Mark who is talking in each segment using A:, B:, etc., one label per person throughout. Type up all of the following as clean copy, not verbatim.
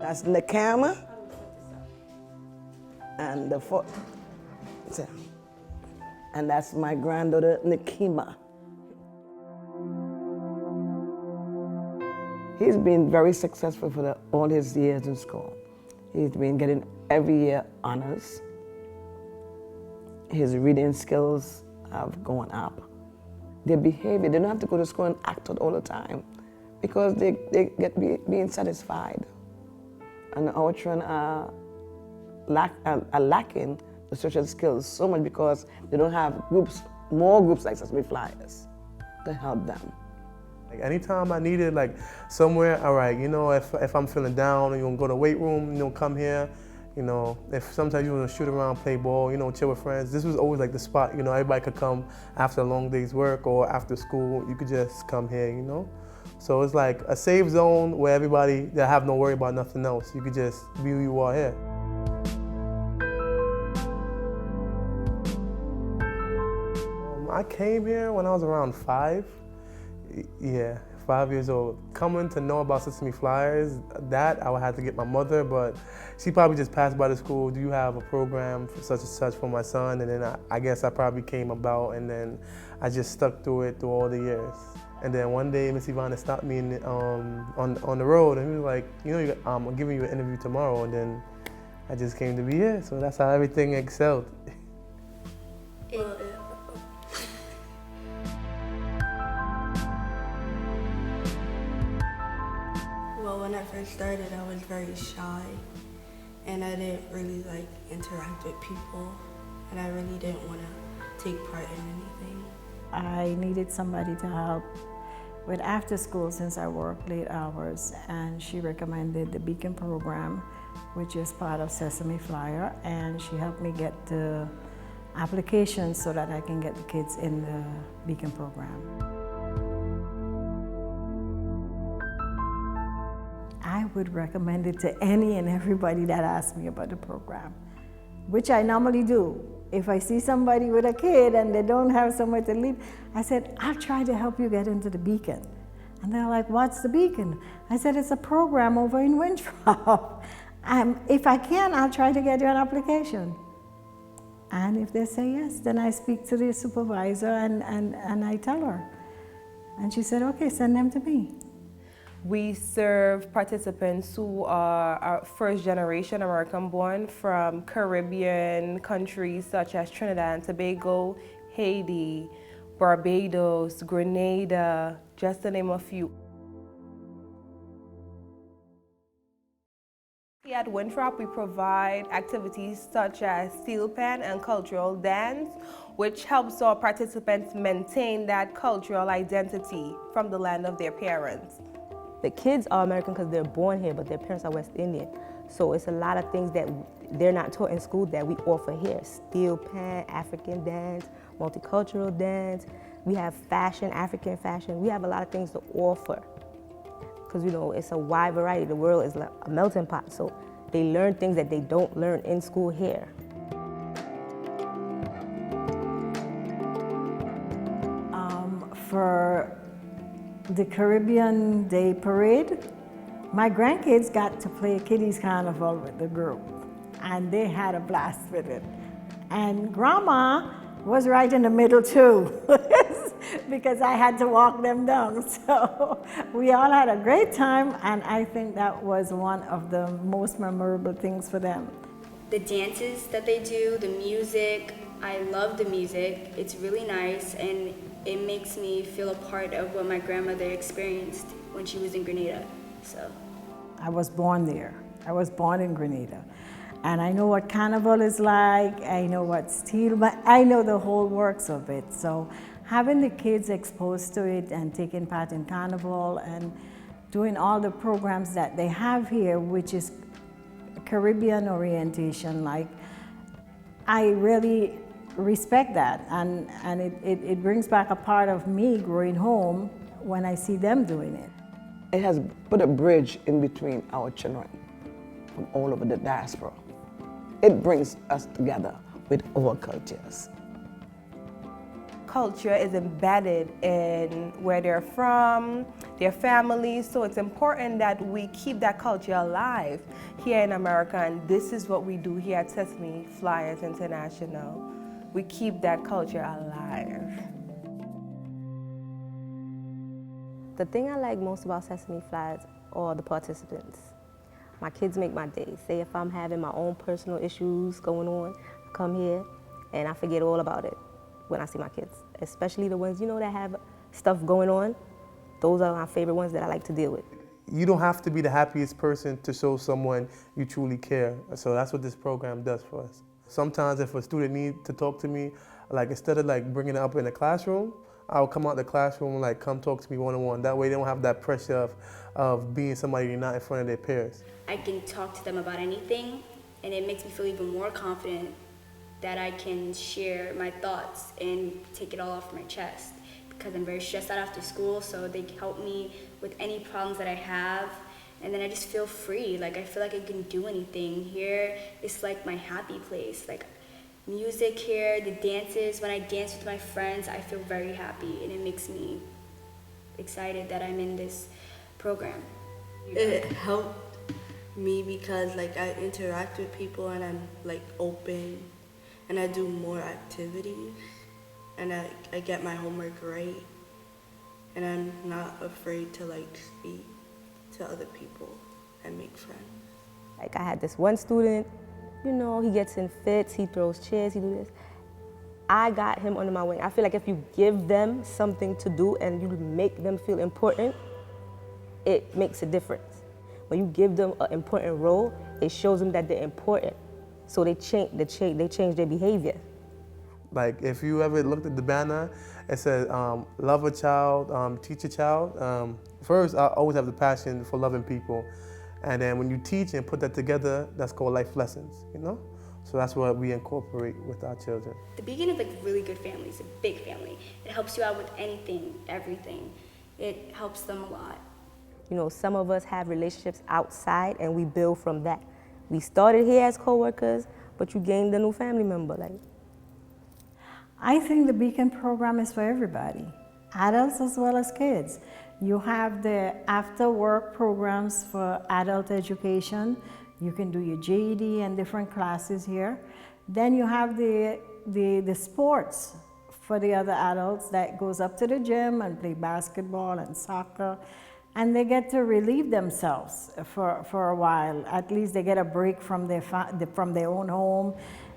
A: That's Nakama. And and that's my granddaughter, Nikima. He's been very successful for all his years in school. He's been getting every year honors. His reading skills have gone up. Their behavior, they don't have to go to school and act out all the time because they get being satisfied. And our children are lacking the social skills so much because they don't have more groups like Sesame Flyers to help them.
B: Like anytime I needed like somewhere, all right, you know, if I'm feeling down and you want to go to the weight room, you know, come here. You know, if sometimes you want to shoot around, play ball, you know, chill with friends, this was always like the spot, you know, everybody could come after a long day's work or after school, you could just come here, you know. So it's like a safe zone where everybody, that have no worry about nothing else. You could just be who you are here. I came here when I was around 5. Yeah, 5 years old. Coming to know about Sesame Flyers, that I would have to get my mother, but she probably just passed by the school. Do you have a program for such and such for my son? And then I guess I probably came about, and then I just stuck through it through all the years. And then one day, Miss Ivana stopped me on the road, and he was like, you know, I'm giving you an interview tomorrow, and then I just came to be here. So that's how everything excelled.
C: Well, when I first started, I was very shy, and I didn't really like interact with people, and I really didn't want to take part in anything.
D: I needed somebody to help with after school since I work late hours, and she recommended the Beacon program, which is part of Sesame Flyer, and she helped me get the applications so that I can get the kids in the Beacon program. I would recommend it to any and everybody that asks me about the program, which I normally do. If I see somebody with a kid and they don't have somewhere to live, I said, I'll try to help you get into the Beacon. And they're like, what's the Beacon? I said, it's a program over in Winthrop. If I can, I'll try to get you an application. And if they say yes, then I speak to the supervisor and I tell her. And she said, okay, send them to me.
E: We serve participants who are first-generation American-born from Caribbean countries such as Trinidad and Tobago, Haiti, Barbados, Grenada, just to name a few. At Winthrop, we provide activities such as steel pan and cultural dance, which helps our participants maintain that cultural identity from the land of their parents.
F: The kids are American because they're born here, but their parents are West Indian. So it's a lot of things that they're not taught in school that we offer here. Steel pan, African dance, multicultural dance. We have fashion, African fashion. We have a lot of things to offer because, you know, it's a wide variety. The world is like a melting pot. So they learn things that they don't learn in school here.
D: For the Caribbean Day Parade, my grandkids got to play Kiddies Carnival with the group, and they had a blast with it. And Grandma was right in the middle too, because I had to walk them down. So we all had a great time, and I think that was one of the most memorable things for them.
G: The dances that they do, the music, I love the music. It's really nice, and it makes me feel a part of what my grandmother experienced when she was in Grenada. So
D: I was born there. I was born in Grenada. And I know what carnival is like, I know what steel, but I know the whole works of it. So having the kids exposed to it and taking part in carnival and doing all the programs that they have here, which is Caribbean orientation, like, I really respect that, and it brings back a part of me growing home when I see them doing it.
A: It has put a bridge in between our children from all over the diaspora. It brings us together with our cultures.
E: culture is embedded in where they're from, their families, so it's important that we keep that culture alive here in America, and this is what we do here at Sesame Flyers International. We keep that culture alive.
F: The thing I like most about Sesame Flyers are the participants. My kids make my day. Say if I'm having my own personal issues going on, I come here and I forget all about it when I see my kids, especially the ones, that have stuff going on. Those are my favorite ones that I like to deal with.
B: You don't have to be the happiest person to show someone you truly care. So that's what this program does for us. Sometimes if a student needs to talk to me, instead of bringing it up in the classroom, I'll come out the classroom and come talk to me one-on-one. That way they don't have that pressure of being somebody you're not in front of their peers.
G: I can talk to them about anything, and it makes me feel even more confident that I can share my thoughts and take it all off my chest, because I'm very stressed out after school, so they help me with any problems that I have, and then I just feel free. I feel like I can do anything. Here, it's like my happy place. Music here, the dances, when I dance with my friends, I feel very happy, and it makes me excited that I'm in this program.
C: It helped me because I interact with people and I'm open, and I do more activities, and I get my homework right, and I'm not afraid to speak to other people and make friends.
F: I had this one student, he gets in fits, he throws chairs, he do this. I got him under my wing. I feel like if you give them something to do and you make them feel important, it makes a difference. When you give them an important role, it shows them that they're important. So they change their behavior.
B: If you ever looked at the banner, it says, love a child, teach a child. First, I always have the passion for loving people. And then when you teach and put that together, that's called life lessons, So that's what we incorporate with our children.
G: The Beacon is a really good family. It's a big family. It helps you out with anything, everything. It helps them a lot.
F: Some of us have relationships outside and we build from that. We started here as co-workers, but you gained a new family member.
D: I think the Beacon program is for everybody, adults as well as kids. You have the after-work programs for adult education. You can do your GED and different classes here. Then you have the sports for the other adults that goes up to the gym and play basketball and soccer. And they get to relieve themselves for a while. At least they get a break from their own home.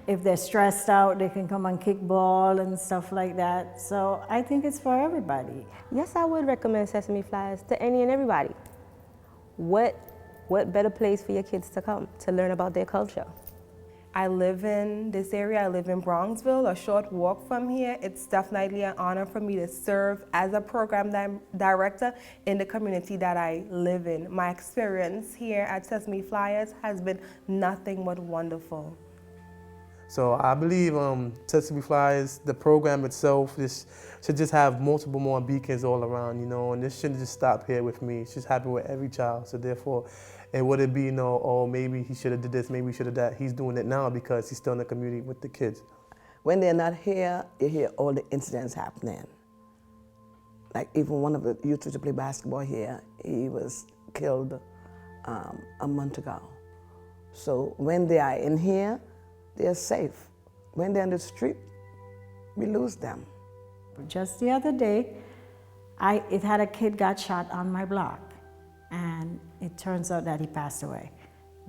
D: If they're stressed out, they can come and kick ball and stuff like that. So I think it's for everybody.
F: Yes, I would recommend Sesame Flyers to any and everybody. What better place for your kids to come to learn about their culture?
E: I live in this area, I live in Bronxville, a short walk from here. It's definitely an honor for me to serve as a program director in the community that I live in. My experience here at Sesame Flyers has been nothing but wonderful.
B: So I believe Sesame Flyers, the program itself, should just have multiple more beacons all around, and this shouldn't just stop here with me. It should happen with every child. So therefore, it wouldn't be, oh, maybe he should have did this, maybe he should have that. He's doing it now because he's still in the community with the kids.
A: When they're not here, you hear all the incidents happening. Even one of the youth used to play basketball here, he was killed a month ago. So when they are in here, they're safe. When they're in the street, we lose them.
D: Just the other day, it had a kid got shot on my block, and it turns out that he passed away.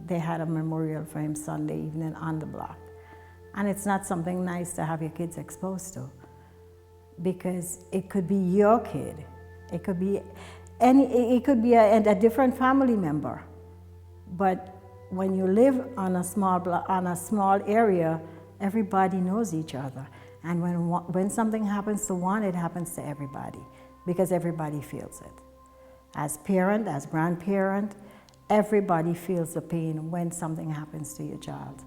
D: They had a memorial for him Sunday evening on the block. And it's not something nice to have your kids exposed to, because it could be your kid. It could be a different family member. But when you live on a small area, everybody knows each other. And when something happens to one, it happens to everybody, because everybody feels it. As parent, as grandparent, everybody feels the pain when something happens to your child.